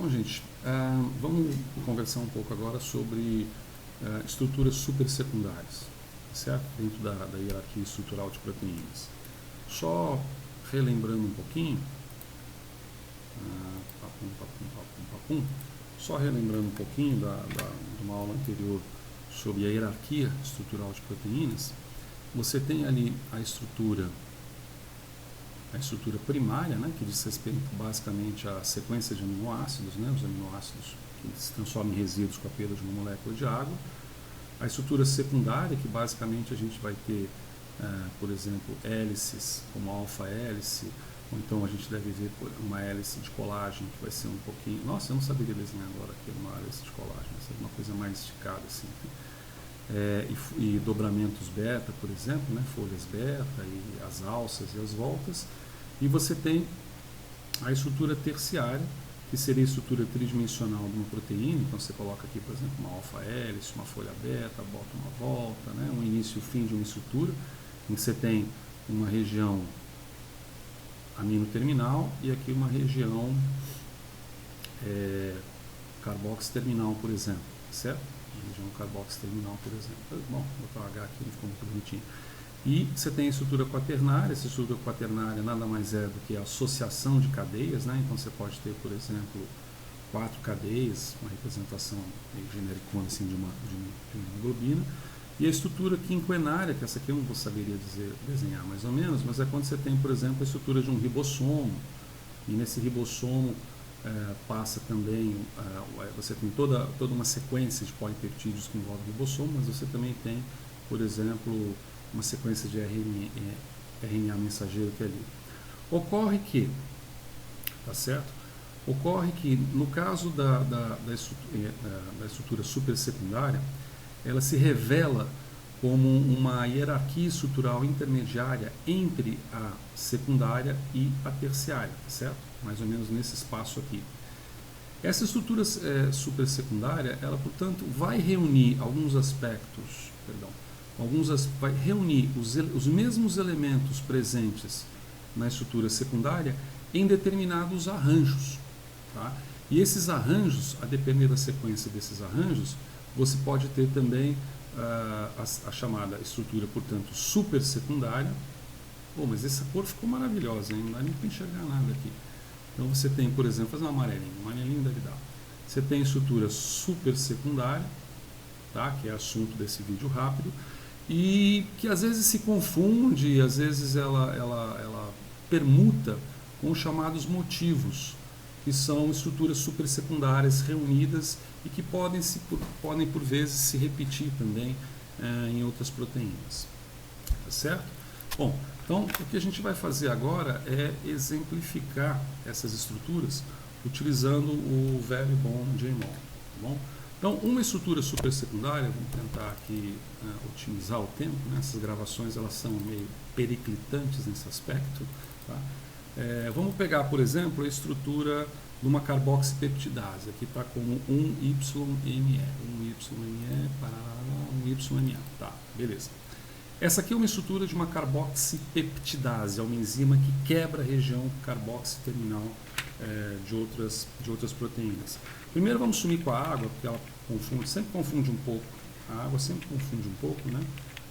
Bom, gente, vamos conversar um pouco agora sobre estruturas supersecundárias, certo? Dentro da hierarquia estrutural de proteínas. Só relembrando um pouquinho, só relembrando um pouquinho de uma aula anterior sobre a hierarquia estrutural de proteínas, você tem ali a estrutura primária, né, que diz respeito basicamente à sequência de aminoácidos, né, os aminoácidos que se transformam em resíduos com a perda de uma molécula de água. A estrutura secundária, que basicamente a gente vai ter, por exemplo, hélices, como a alfa-hélice, ou então a gente deve ver uma hélice de colágeno, que vai ser um pouquinho... Nossa, eu não saberia desenhar agora aqui uma hélice de colágeno, vai ser uma coisa mais esticada assim. E dobramentos beta, por exemplo, né, folhas beta, e as alças e as voltas. E você tem a estrutura terciária, que seria a estrutura tridimensional de uma proteína. Então você coloca aqui, por exemplo, uma alfa-hélice, uma folha beta, bota uma volta, né, um início e o fim de uma estrutura, em que você tem uma região amino-terminal e aqui uma região carboxy-terminal, por exemplo, certo? Região carboxy-terminal, por exemplo. Bom, vou botar o H aqui, não ficou muito bonitinho. E você tem a estrutura quaternária. Essa estrutura quaternária nada mais é do que a associação de cadeias, né? Então você pode ter, por exemplo, 4 cadeias, uma representação genericona assim, de uma hemoglobina. E a estrutura quinquenária, que essa aqui eu não saberia desenhar mais ou menos, mas é quando você tem, por exemplo, a estrutura de um ribossomo. E nesse ribossomo passa também, você tem toda uma sequência de polipeptídeos que envolve o ribossomo, mas você também tem, por exemplo, uma sequência de RNA mensageiro que é ali. Ocorre que, tá certo? Ocorre que no caso da estrutura supersecundária, ela se revela como uma hierarquia estrutural intermediária entre a secundária e a terciária, tá certo? Mais ou menos nesse espaço aqui. Essa estrutura supersecundária, ela, portanto, vai reunir alguns aspectos, vai reunir os mesmos elementos presentes na estrutura secundária em determinados arranjos. Tá? E esses arranjos, a depender da sequência desses arranjos, você pode ter também a chamada estrutura, portanto, supersecundária. Pô, mas essa cor ficou maravilhosa, hein? Não dá nem para enxergar nada aqui. Então você tem, por exemplo, fazer um amarelinho deve dar. Você tem a estrutura supersecundária, tá? Que é assunto desse vídeo rápido, e que às vezes se confunde, às vezes ela permuta com os chamados motivos, que são estruturas supersecundárias reunidas e que podem por vezes se repetir também em outras proteínas. Tá certo? Bom, então o que a gente vai fazer agora é exemplificar essas estruturas utilizando o velho bom JMOL. Tá bom? Então, uma estrutura supersecundária, vamos tentar aqui otimizar o tempo, né? Essas gravações elas são meio periclitantes nesse aspecto. Tá? Vamos pegar, por exemplo, a estrutura de uma carboxipeptidase. Aqui está como 1YME. 1YME para 1YMA. Tá, beleza. Essa aqui é uma estrutura de uma carboxipeptidase, é uma enzima que quebra a região carboxy-terminal de outras proteínas. Primeiro vamos sumir com a água, porque ela sempre confunde um pouco. A água sempre confunde um pouco, né?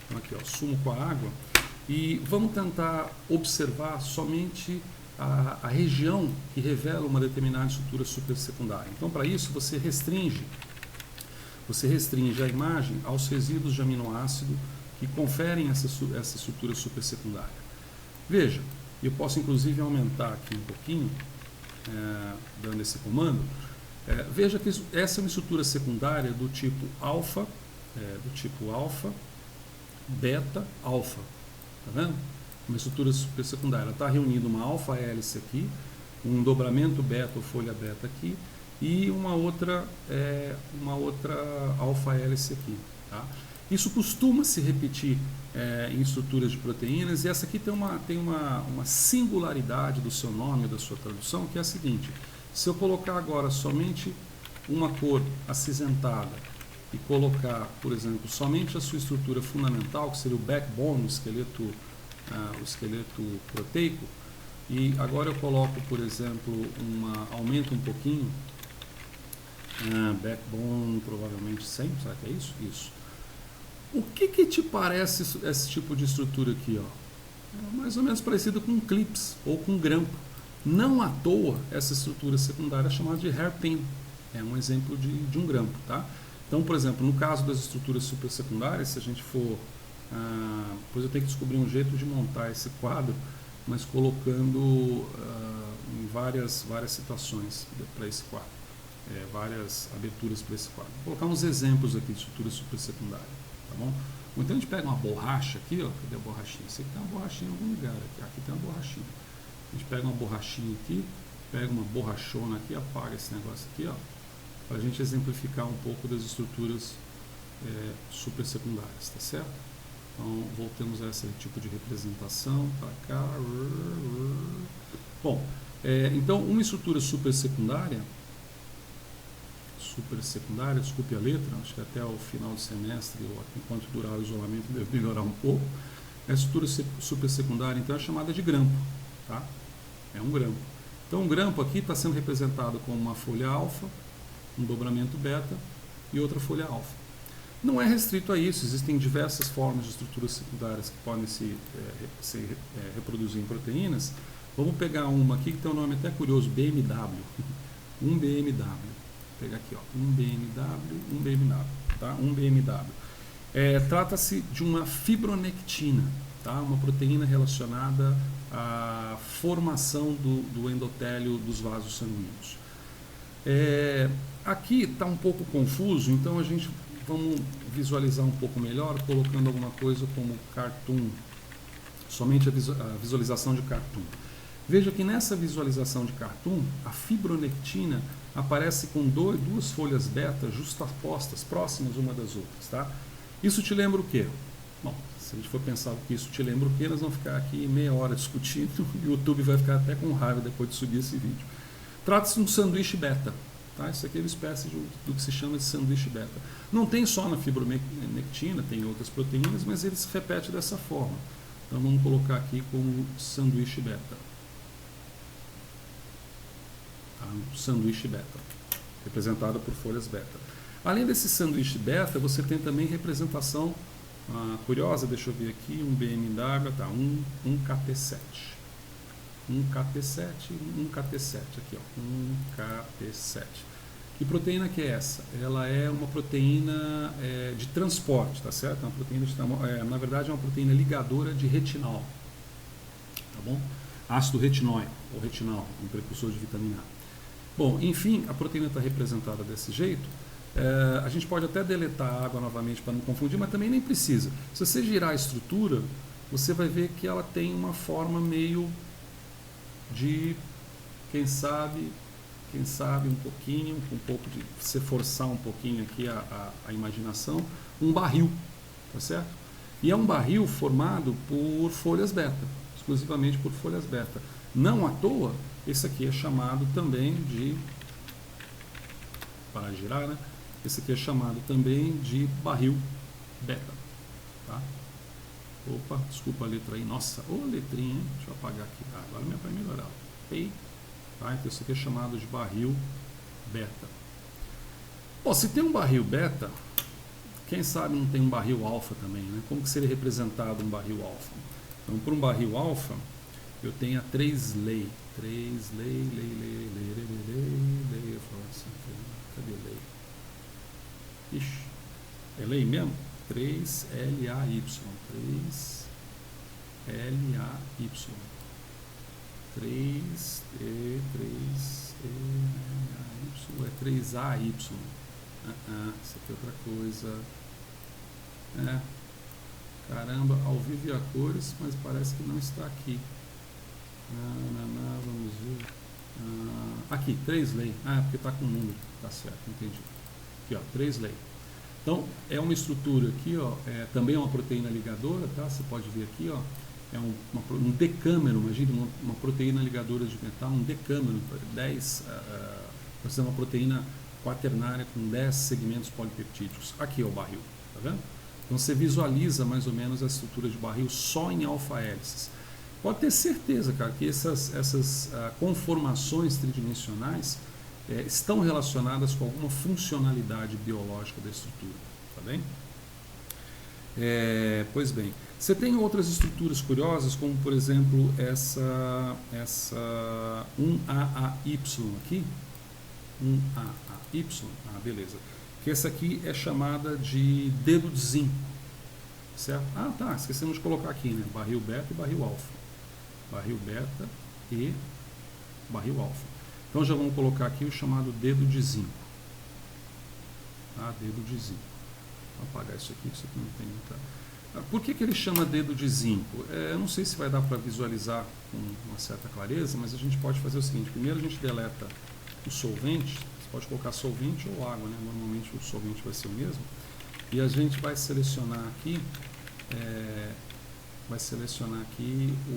Então aqui, ó, sumo com a água. E vamos tentar observar somente a região que revela uma determinada estrutura supersecundária. Então, para isso, você restringe a imagem aos resíduos de aminoácido que conferem essa estrutura supersecundária. Veja, eu posso inclusive aumentar aqui um pouquinho, dando esse comando. Veja que essa é uma estrutura secundária do tipo alfa, beta, alfa. Tá vendo? Uma estrutura supersecundária. Ela está reunindo uma alfa-hélice aqui, um dobramento beta ou folha beta aqui e uma outra alfa-hélice aqui. Tá? Isso costuma se repetir em estruturas de proteínas, e essa aqui tem uma singularidade do seu nome, da sua tradução, que é a seguinte: se eu colocar agora somente uma cor acinzentada e colocar, por exemplo, somente a sua estrutura fundamental, que seria o backbone, o esqueleto proteico, e agora eu coloco, por exemplo, aumento um pouquinho Backbone, provavelmente sempre, será que é isso? Isso. O que te parece esse tipo de estrutura aqui, ó? É mais ou menos parecido com clips ou com grampo. Não à toa, essa estrutura secundária é chamada de hairpin. É um exemplo de um grampo, tá? Então, por exemplo, no caso das estruturas supersecundárias, se a gente for... depois eu tenho que descobrir um jeito de montar esse quadro, mas colocando em várias situações para esse quadro. Várias aberturas para esse quadro. Vou colocar uns exemplos aqui de estrutura supersecundária, tá bom? Ou então a gente pega uma borracha aqui, ó, cadê a borrachinha? Isso aqui tem uma borrachinha em algum lugar, aqui tem uma borrachinha. A gente pega uma borrachinha aqui, pega uma borrachona aqui, apaga esse negócio aqui, ó, para a gente exemplificar um pouco das estruturas supersecundárias, tá certo? Então, voltemos a esse tipo de representação, para cá. Bom, então uma estrutura supersecundária, desculpe a letra, acho que até o final do semestre, ou enquanto durar o isolamento, deve melhorar um pouco. A estrutura supersecundária, então, é chamada de grampo, tá? É um grampo. Então, um grampo aqui está sendo representado como uma folha alfa, um dobramento beta e outra folha alfa. Não é restrito a isso, existem diversas formas de estruturas secundárias que podem se reproduzir em proteínas. Vamos pegar uma aqui que tem um nome até curioso, BMW. Um BMW. Vou pegar aqui, ó, um BMW, tá? Um BMW. Trata-se de uma fibronectina, tá? Uma proteína relacionada à formação do endotélio dos vasos sanguíneos. Aqui está um pouco confuso, então vamos visualizar um pouco melhor, colocando alguma coisa como cartoon, somente a visualização de cartoon. Veja que nessa visualização de cartoon, a fibronectina aparece com duas folhas beta justapostas, próximas uma das outras, tá? Isso te lembra o quê? Bom, se a gente for pensar o que isso te lembra o quê, nós vamos ficar aqui meia hora discutindo e o YouTube vai ficar até com raiva depois de subir esse vídeo. Trata-se de um sanduíche beta, tá? Isso aqui é uma espécie do que se chama de sanduíche beta. Não tem só na fibronectina, tem outras proteínas, mas ele se repete dessa forma. Então vamos colocar aqui como sanduíche beta. Sanduíche beta, representado por folhas beta. Além desse sanduíche beta, você tem também representação curiosa, deixa eu ver aqui, um BMW, tá, um KT7. Um KT7, aqui, ó, um KT7. Que proteína que é essa? Ela é uma proteína de transporte, tá certo? Uma proteína na verdade é uma proteína ligadora de retinal, tá bom? Ácido retinóico, ou retinal, um precursor de vitamina A. Bom, enfim, a proteína está representada desse jeito. A gente pode até deletar a água novamente para não confundir, mas também nem precisa. Se você girar a estrutura, você vai ver que ela tem uma forma meio de, quem sabe um pouquinho, com um pouco de você forçar um pouquinho aqui a imaginação, um barril, tá certo? E é um barril formado por folhas beta, exclusivamente por folhas beta. Não à toa, esse aqui é chamado também de, para girar, né? Esse aqui é chamado também de barril beta, tá? Opa, desculpa a letra aí, nossa, letrinha, hein? Deixa eu apagar aqui, agora vai melhorar. Ei, tá? Então esse aqui é chamado de barril beta. Bom, se tem um barril beta, quem sabe não tem um barril alfa também, né? Como que seria representado um barril alfa? Então, por um barril alfa, eu tenho a 3-lei. 3-lei, eu falo assim, cadê lei? Ixi, é lei mesmo? 3-LAY, 3-LAY, 3-E, 3-E, é 3AY. Isso aqui é outra coisa. Caramba, ao vivo e a cores, mas parece que não está aqui. Vamos ver. Aqui, 3-lei. Porque está com número. Tá certo, entendi. Aqui, ó, 3-lei. Então, é uma estrutura aqui, ó, também é uma proteína ligadora, tá? Você pode ver aqui, ó, é um decâmero, imagine uma proteína ligadora de metal, um decâmero, 10, você tem uma proteína quaternária com 10 segmentos polipeptídicos. Aqui é o barril, tá vendo? Então, você visualiza mais ou menos a estrutura de barril só em alfa-hélices. Pode ter certeza, cara, que essas conformações tridimensionais estão relacionadas com alguma funcionalidade biológica da estrutura, tá bem? Pois bem, você tem outras estruturas curiosas, como por exemplo essa 1AAY aqui, 1AAY, beleza, que essa aqui é chamada de dedo de zinco, certo? Tá, esquecemos de colocar aqui, né? Barril beta e barril alfa, barril beta e barril alfa. Então já vamos colocar aqui o chamado dedo de zinco, tá? Dedo de zinco. Vou apagar isso aqui não tem muita... Por que ele chama dedo de zinco? Eu não sei se vai dar para visualizar com uma certa clareza, mas a gente pode fazer o seguinte: primeiro a gente deleta o solvente, você pode colocar solvente ou água, né? Normalmente o solvente vai ser o mesmo, e a gente vai selecionar aqui,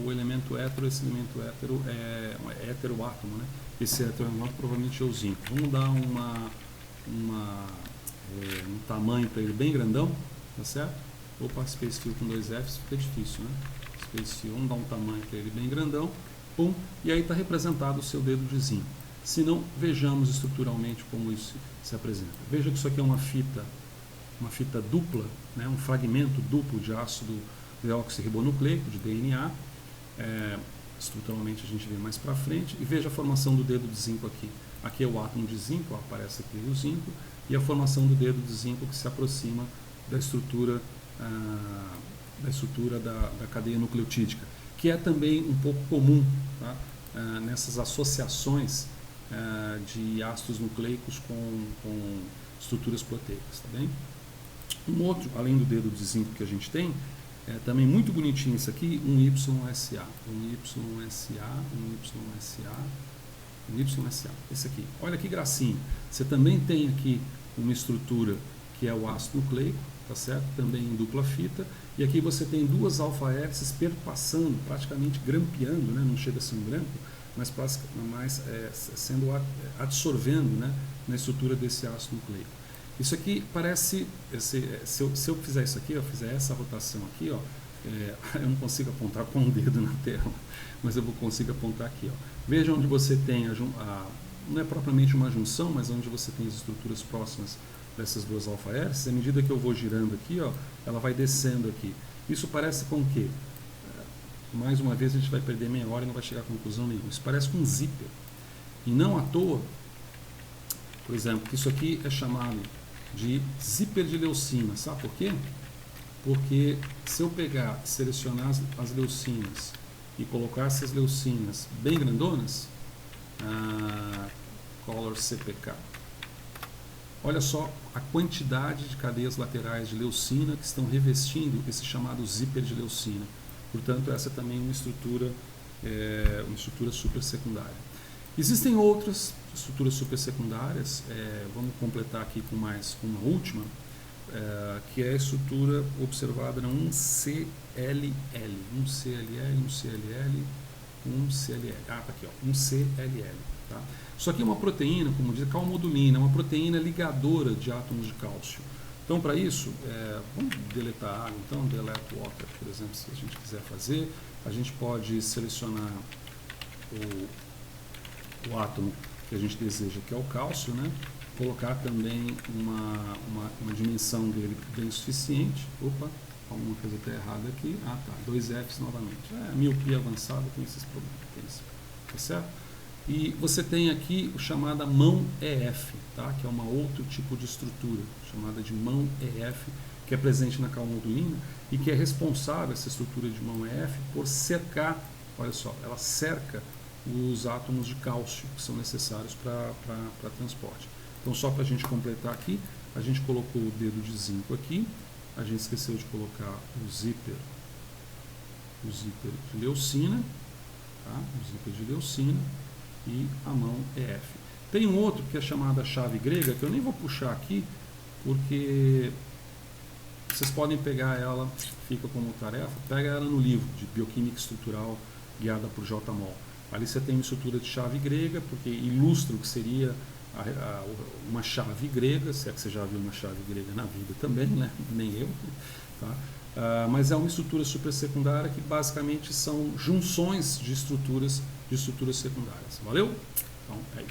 o elemento hétero. Esse elemento hétero é heteroátomo, né? Esse heteroátomo provavelmente é o zinco. Vamos dar um tamanho para ele bem grandão, tá certo? Opa, Space Fill com 2 Fs fica difícil, né? Space Fill, vamos dar um tamanho para ele bem grandão, pum, e aí está representado o seu dedo de zinco. Se não, vejamos estruturalmente como isso se apresenta. Veja que isso aqui é uma fita dupla, né? Um fragmento duplo de ácido deoxirribonucleico, de DNA. Estruturalmente a gente vê mais para frente, e veja a formação do dedo de zinco aqui. Aqui é o átomo de zinco, aparece aqui o zinco, e a formação do dedo de zinco que se aproxima da estrutura da cadeia nucleotídica, que é também um pouco comum, tá? Nessas associações de ácidos nucleicos com estruturas proteicas, tá bem? Um outro, além do dedo de zinco que a gente tem, também muito bonitinho isso aqui, um YSA, esse aqui. Olha que gracinha. Você também tem aqui uma estrutura que é o ácido nucleico, tá certo? Também em dupla fita, e aqui você tem duas alfa-hélices perpassando, praticamente grampeando, né? Não chega a ser um grampo, mas absorvendo, né? Na estrutura desse ácido nucleico. Isso aqui parece, se eu fizer isso aqui, fizer essa rotação aqui, eu não consigo apontar com o dedo na tela, mas eu consigo apontar aqui. Veja onde você tem, não é propriamente uma junção, mas onde você tem as estruturas próximas dessas duas alfa-hélices. À medida que eu vou girando aqui, ela vai descendo aqui. Isso parece com o quê? Mais uma vez a gente vai perder meia hora e não vai chegar a conclusão nenhuma. Isso parece com um zíper. E não à toa, por exemplo, isso aqui é chamado de zíper de leucina. Sabe por quê? Porque se eu pegar, selecionar as leucinas e colocar essas leucinas bem grandonas, color CPK, olha só a quantidade de cadeias laterais de leucina que estão revestindo esse chamado zíper de leucina. Portanto, essa também é uma estrutura supersecundária. Existem outras estruturas supersecundárias, vamos completar aqui com uma última, que é a estrutura observada na 1CLL. 1CLL. Tá aqui, 1CLL. Tá? Isso aqui é uma proteína, como diz, calmodulina, é uma proteína ligadora de átomos de cálcio. Então, para isso, vamos deletar a água, então, delete water, por exemplo, se a gente quiser fazer. A gente pode selecionar o átomo que a gente deseja, que é o cálcio, né? Colocar também uma dimensão dele bem suficiente. Opa, alguma coisa está errada aqui. Tá, 2 Fs novamente. Miopia avançada tem esses problemas. Tá certo? E você tem aqui o chamada mão EF, tá? Que é um outro tipo de estrutura, chamada de mão EF, que é presente na calmodulina e que é responsável, essa estrutura de mão EF, por cercar, olha só, ela cerca os átomos de cálcio que são necessários para transporte. Então, só para a gente completar aqui, a gente colocou o dedo de zinco aqui, a gente esqueceu de colocar o zíper de leucina, tá? O zíper de leucina e a mão EF. Tem um outro que é chamada chave grega, que eu nem vou puxar aqui, porque vocês podem pegar ela, fica como tarefa, pega ela no livro de Bioquímica Estrutural, guiada por J. Moll. Ali você tem uma estrutura de chave grega, porque ilustra o que seria uma chave grega, se é que você já viu uma chave grega na vida também, né? Nem eu. Tá? Mas é uma estrutura supersecundária que basicamente são junções de estruturas secundárias. Valeu? Então é isso.